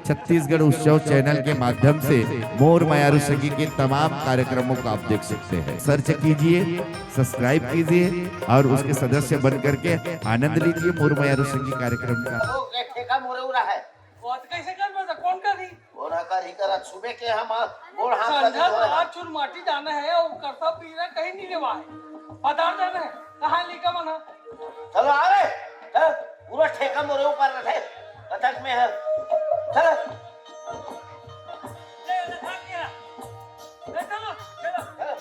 छत्तीसगढ़ उत्सव चैनल के माध्यम से मोर मायारू संगी के तमाम कार्यक्रमों को आप देख सकते हैं। सर्च कीजिए, सब्सक्राइब कीजिए और उसके सदस्य बन करके आनंद लीजिए मोर मायारू संगी कार्यक्रम का। ठेका मोरे उरा है बात कैसे कर बता कौन करी बोरा करी कर सुबह के हम गोड़ हाथ संझा लगे रात चुर माटी जाना है और करता पीरा कहीं नहीं लेवा है पदार जाना है कहां लिखा मना चलो आ रे पूरा ठेका मोरे ऊपर रखे कथक में है चलो ले भाग गया ले चलो चलो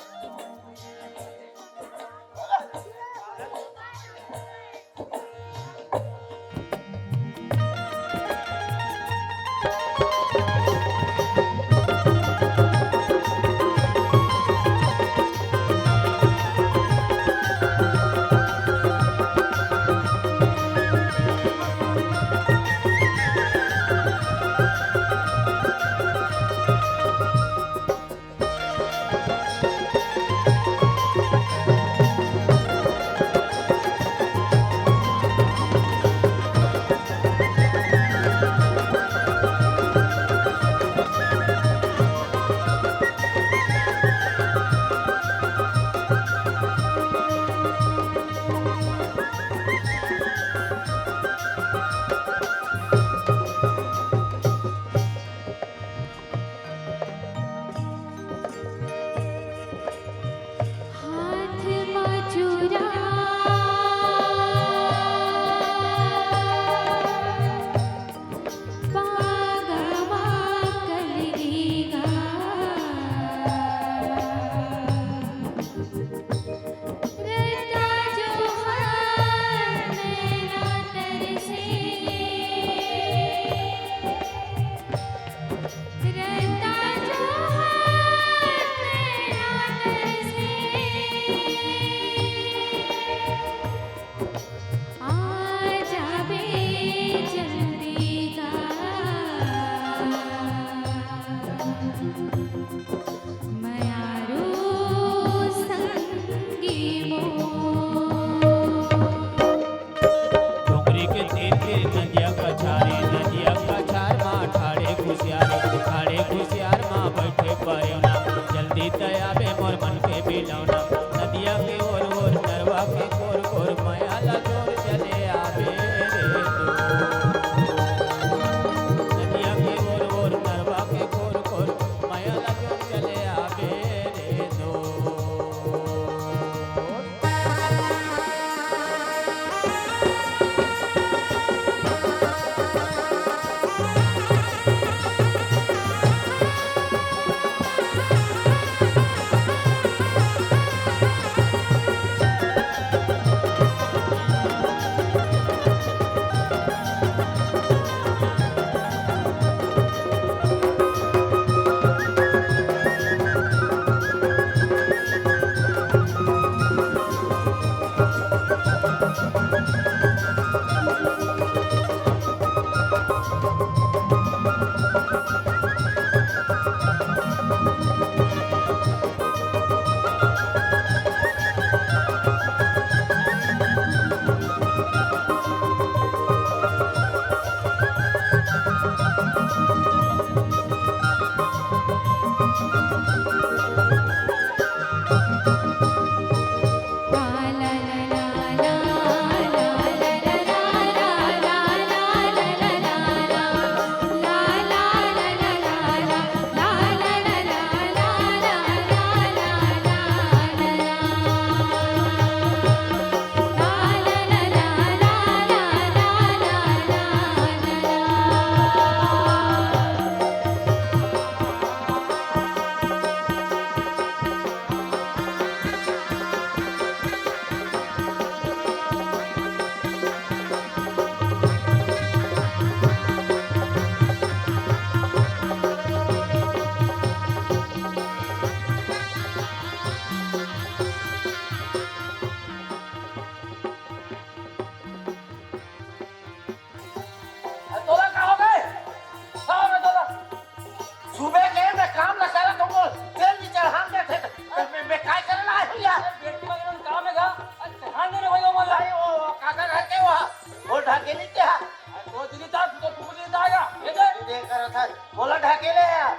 था बोला ढकेले यार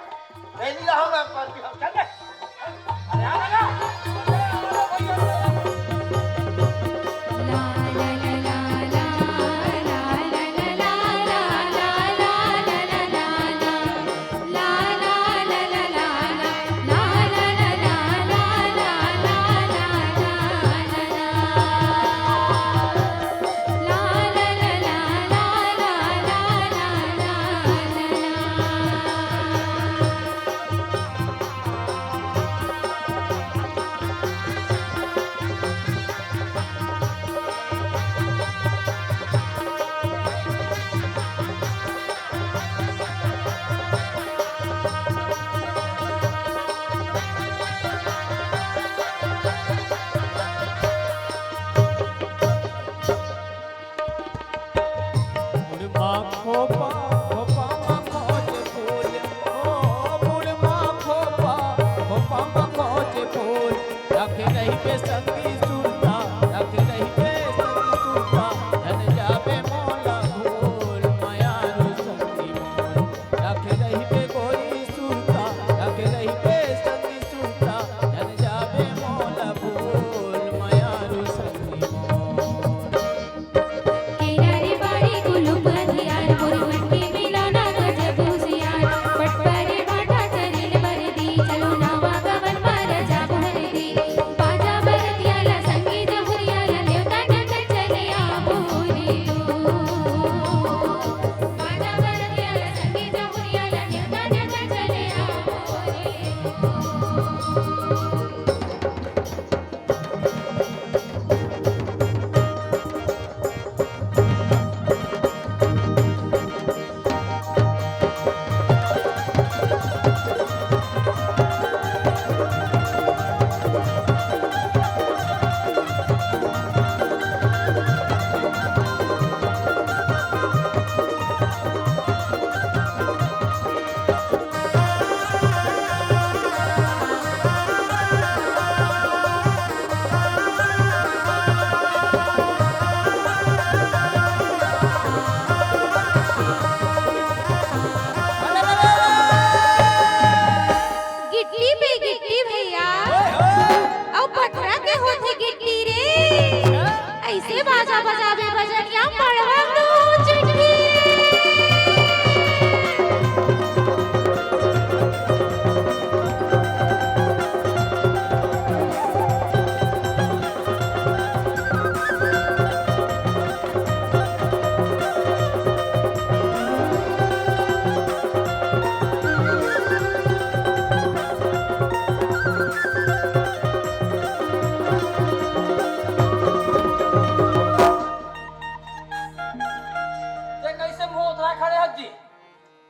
मैं नहीं रहा मैं पर भी हम चल गए अरे आ लगा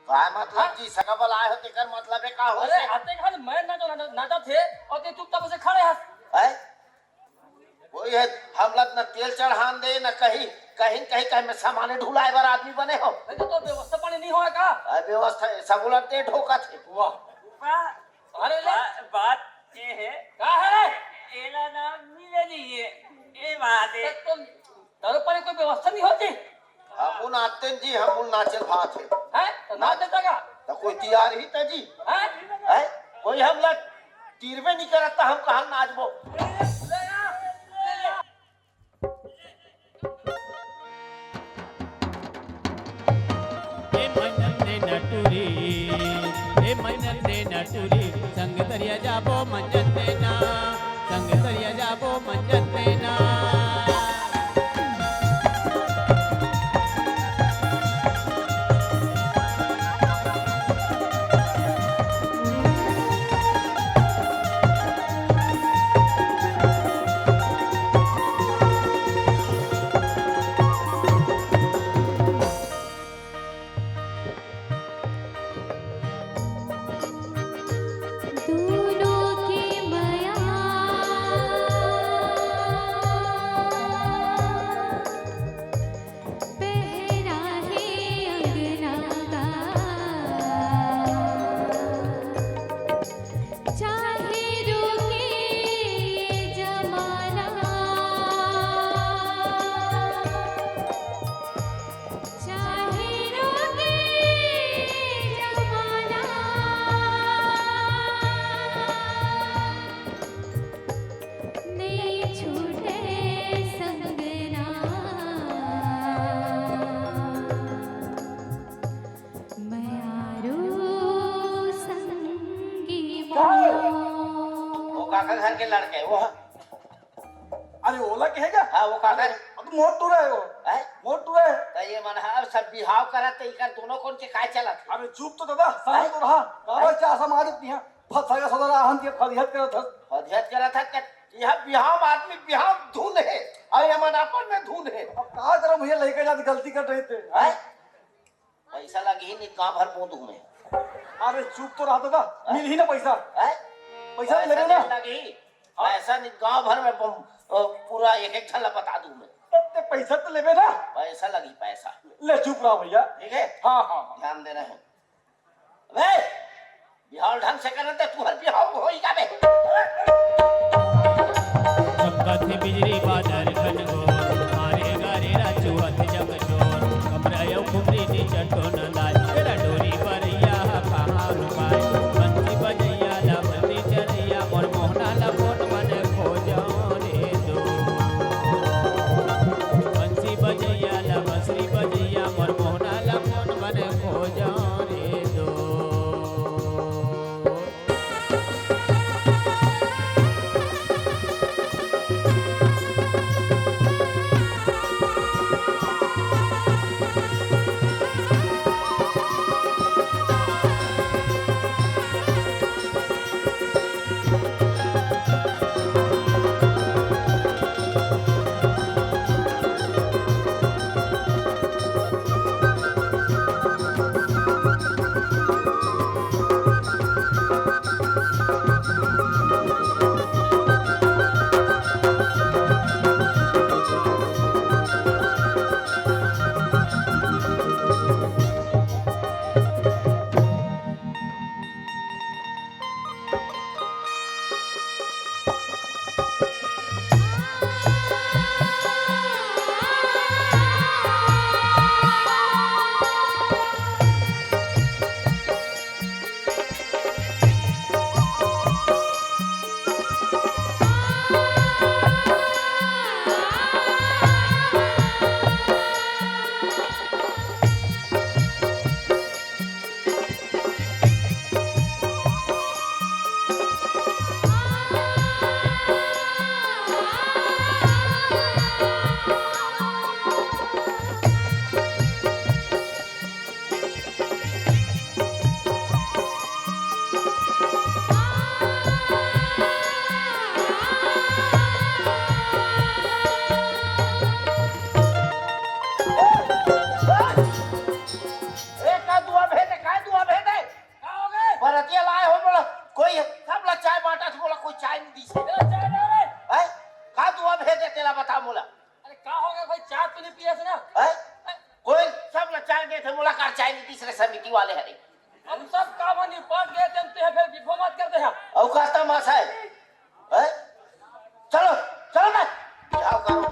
काय मतलब जी सकबल आए हो तेकर मतलब है का हो अरे आते खान मैं ना तो नाटा थे और ते चुपचाप से खड़े हस है वही है हम लोग न तेल चढ़ान दे न कहीं कहीं कहीं कहीं में सामान ढुलाए बार आदमी बने हो नहीं तो व्यवस्था पानी नहीं होए का व्यवस्था सब उलटते ढोका थे वाह अरे ले बात ये है का है रे एला ना मिले नहीं है ये बात है तो तारो पर कोई व्यवस्था नहीं होती हम नाचते जी हम नाचल भात है तो नाच देता का तो कोई तैयार ही था जी है कोई हम लोग तीरवे नहीं करता हम कहाँ नाचबो नटुरी संग दरिया जाबो मंजन देना संग दरिया जाबो मंजन देना दोनों की माया के लड़के वो अरे ओला कहेगा हाँ वो कहा करे अब तो मोट टूरा है वो हैं? मोट टूरा है। तो ये मन है सब बिहाव करत तो इकर दोनों कौन के काय चलत अरे चुप तो दादा सही तो रहा काबा चा समाज इतनी फसाया सदरा हम के फरियत करत हस फदियत करत है कि यह बिहाव आदमी बिहाव धुन है और ये मन अपन में धुन है अब का करो भैया लेके जाती गलती कर रहे थे हैं? पैसा लगी नहीं कहाँ भर बोंदू में अरे चुप तो रहा दादा मिल ही ना पैसा हैं? पैसा ले लो ना लगी पैसा नहीं गांव भर में पूरा एक एक ठल्ला बता दूं मैं ते पैसा तो लेबे ना पैसा लगी पैसा ले चुप रहा भैया ठीक है हाँ हाँ हाँ। ध्यान देना है वे बिहार ढंग से करने दे तू हर बिहार होई का बे चमकत बिजली बादल घनघोर मारे गारे राजू हथ जग शोर कमरायो कुमरी नी चटो न लाय तेरा डोरी परैया कहाँ रुपाय बंसी बजैया ला बंदी चरैया मोर मोहना ला मोट मन खोजो रे दो बंसी बजैया ला बंसरी बजैया मोर मोहना ला मोट मन खोजो रे दो एक का दुआ भेदे काय दुआ भेदे का हो गए बरतिया लाए हो बोला कोई सब ला चाय बांटा था बोला कोई चाय नहीं दी से तेरा चाय ले रे हैं? का दुआ भेदे तेरा बता मोला अरे का हो गया भाई चाय तो नहीं पिया से ना हैं? कोई सब ला चाय दे थे मोला कार चाय नहीं दी से समिति वाले हरे हम सब काम निपट गए थे ते फिर विफो मत कर दे हम और का तमाशा है हैं? चलो चलो ना बिहाव करो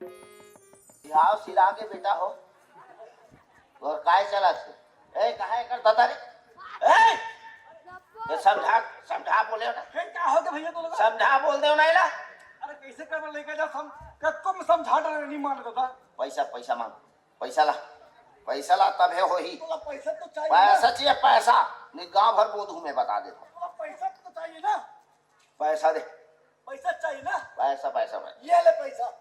बिहाव सिरा के बेटा हो और काय चला छे ए काहे करता तारे ए ये समझा समझा बोले हो ना फिर का हो गया भैया तो लगा समझा बोल दे ना अरे कैसे कर लेके जा सम कत्तो में समझा रहे नहीं मान दादा पैसा पैसा मांग पैसा ला तब है होही तो पैसा तो चाहिए पैसा चाहिए पैसा नहीं गांव भर बोधू में बता देता ना पैसा तो चाहिए ना पैसा दे पैसा चाहिए ना पैसा पैसा ये ले पैसा